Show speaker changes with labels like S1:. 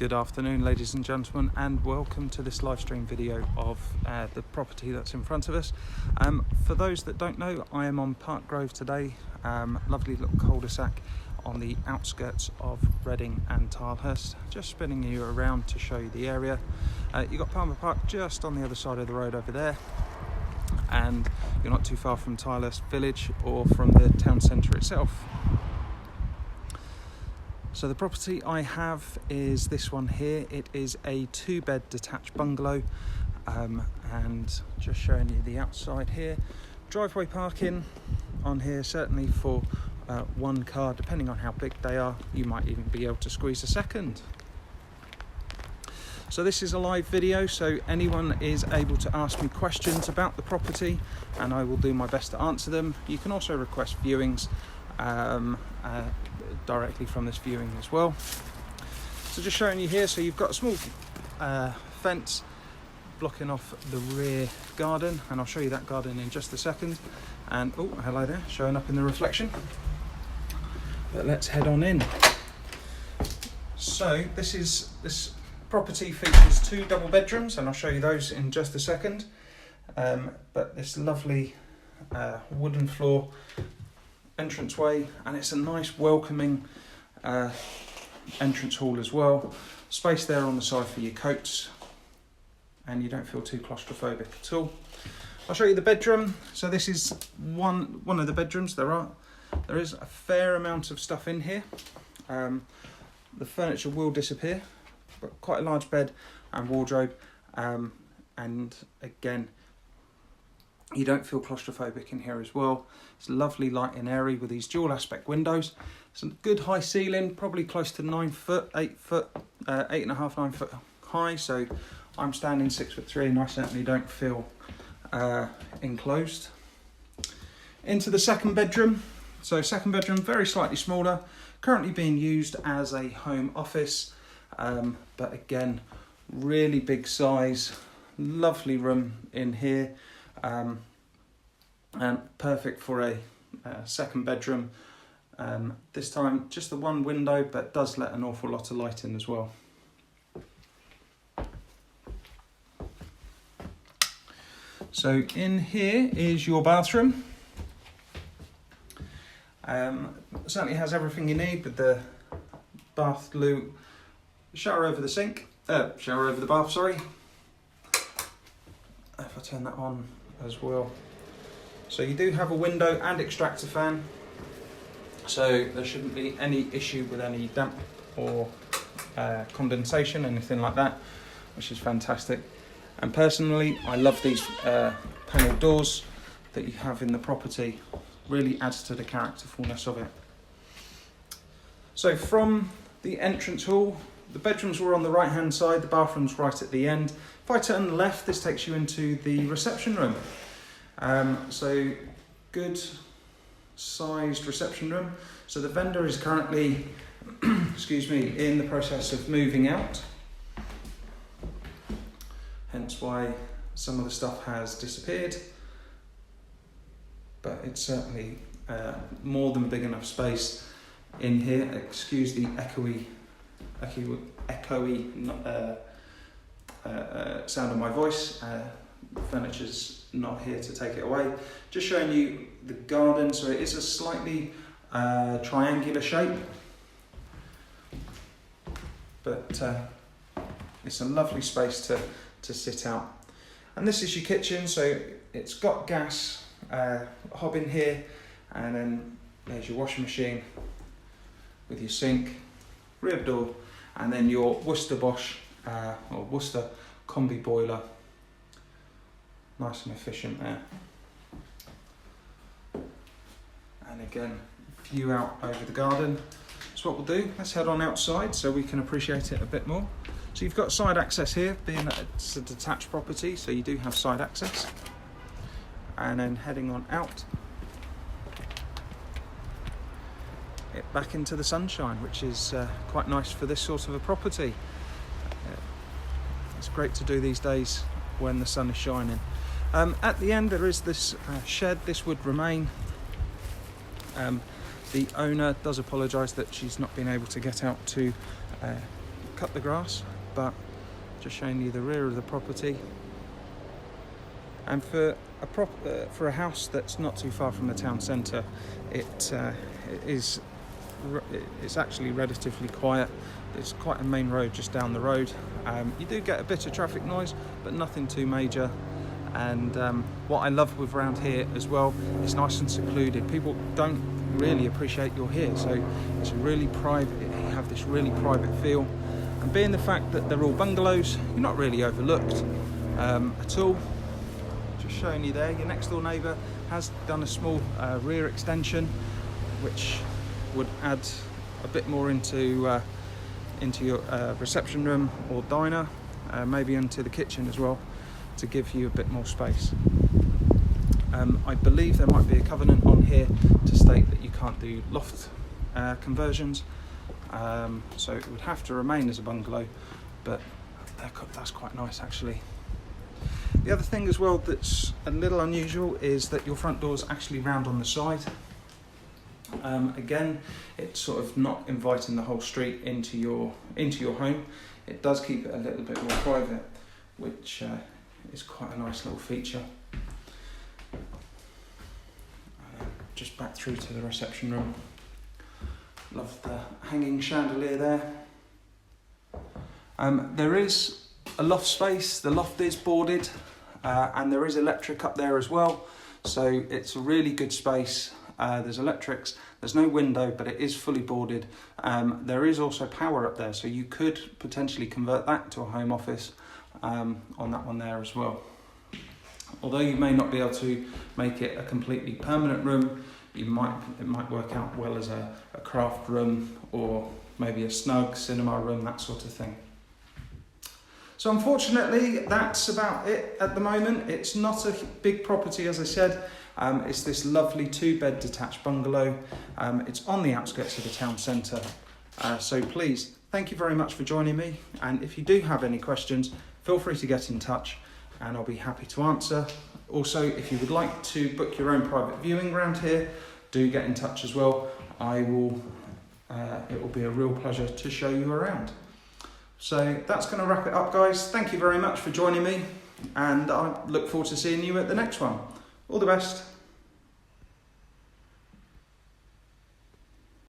S1: Good afternoon, ladies and gentlemen, and welcome to this live stream video of the property that's in front of us. For those that don't know, I am on Park Grove today, lovely little cul-de-sac on the outskirts of Reading and Tilehurst, just spinning you around to show you the area. You've got Palmer Park just on the other side of the road over there, and you're not too far from Tilehurst village or from the town centre itself. So the property I have is this one here. It is a 2-bed detached bungalow, and just showing you the outside here. Driveway parking on here, certainly for one car, depending on how big they are. You might even be able to squeeze a second. So this is a live video, so anyone is able to ask me questions about the property and I will do my best to answer them. You can also request viewings directly from this viewing as well. So just showing you here, so you've got a small fence blocking off the rear garden, and I'll show you that garden in just a second. And oh, hello there, showing up in the reflection. But let's head on in. So this property features 2 double bedrooms, and I'll show you those in just a second. But this lovely wooden floor entranceway, and it's a nice welcoming entrance hall as well. Space there on the side for your coats, and you don't feel too claustrophobic at all. I'll show you the bedroom. So this is one of the bedrooms. There is a fair amount of stuff in here. The furniture will disappear, but quite a large bed and wardrobe, and again, you don't feel claustrophobic in here as well. It's lovely, light and airy with these dual aspect windows. Some good high ceiling, probably close to 9 foot, 8 foot, 8.5, 9 foot high. So I'm standing 6'3", and I certainly don't feel enclosed. Into the second bedroom. So second bedroom, very slightly smaller, currently being used as a home office. But again, really big size, lovely room in here. And perfect for a second bedroom. This time just the one window, but does let an awful lot of light in as well. So in here is your bathroom. Certainly has everything you need with the bath, loo, shower over the sink, shower over the bath, sorry. If I turn that on as well. So you do have a window and extractor fan, so there shouldn't be any issue with any damp or condensation, anything like that, which is fantastic. And personally, I love these panel doors that you have in the property. Really adds to the characterfulness of it. So from the entrance hall, the bedrooms were on the right hand side, the bathroom's right at the end. If I turn left, this takes you into the reception room. So good sized reception room. So the vendor is currently, excuse me, in the process of moving out. Hence why some of the stuff has disappeared. But it's certainly more than big enough space in here. Excuse the echoey sound of my voice. Furniture's not here to take it away. Just showing you the garden. So it is a slightly triangular shape, but it's a lovely space to sit out. And this is your kitchen. So it's got gas hob in here, and then there's your washing machine with your sink, rear door, and then your Worcester Bosch or Worcester combi boiler. Nice and efficient there. And again, view out over the garden. So what we'll do, let's head on outside so we can appreciate it a bit more. So you've got side access here, being that it's a detached property, so you do have side access. And then heading on out, back into the sunshine, which is quite nice for this sort of a property. It's great to do these days when the sun is shining. At the end there is this shed. This would remain. The owner does apologise that she's not been able to get out to cut the grass, but just showing you the rear of the property. And for a house that's not too far from the town centre, it's actually relatively quiet. There's quite a main road just down the road. You do get a bit of traffic noise, but nothing too major. And what I love with around here as well, it's nice and secluded. People don't really appreciate you're here, so it's really private. You have this really private feel. And being the fact that they're all bungalows, you're not really overlooked at all. Just showing you there, your next door neighbour has done a small rear extension, which would add a bit more into your reception room or diner, maybe into the kitchen as well, to give you a bit more space. I believe there might be a covenant on here to state that you can't do loft conversions, so it would have to remain as a bungalow, but that's quite nice actually. The other thing as well that's a little unusual is that your front door's actually round on the side. Again, it's sort of not inviting the whole street into your home. It does keep it a little bit more private, which is quite a nice little feature. Just back through to the reception room. Love the hanging chandelier there. There is a loft space. The loft is boarded, and there is electric up there as well. So it's a really good space. There's electrics. There's no window, but it is fully boarded. There is also power up there, so you could potentially convert that to a home office on that one there as well. Although you may not be able to make it a completely permanent room, it might work out well as a craft room or maybe a snug cinema room, that sort of thing. So unfortunately, that's about it at the moment. It's not a big property, as I said. It's this lovely 2-bed detached bungalow. It's on the outskirts of the town centre. So please, thank you very much for joining me. And if you do have any questions, feel free to get in touch and I'll be happy to answer. Also, if you would like to book your own private viewing around here, do get in touch as well. It will be a real pleasure to show you around. So that's going to wrap it up, guys. Thank you very much for joining me, and I look forward to seeing you at the next one. All the best.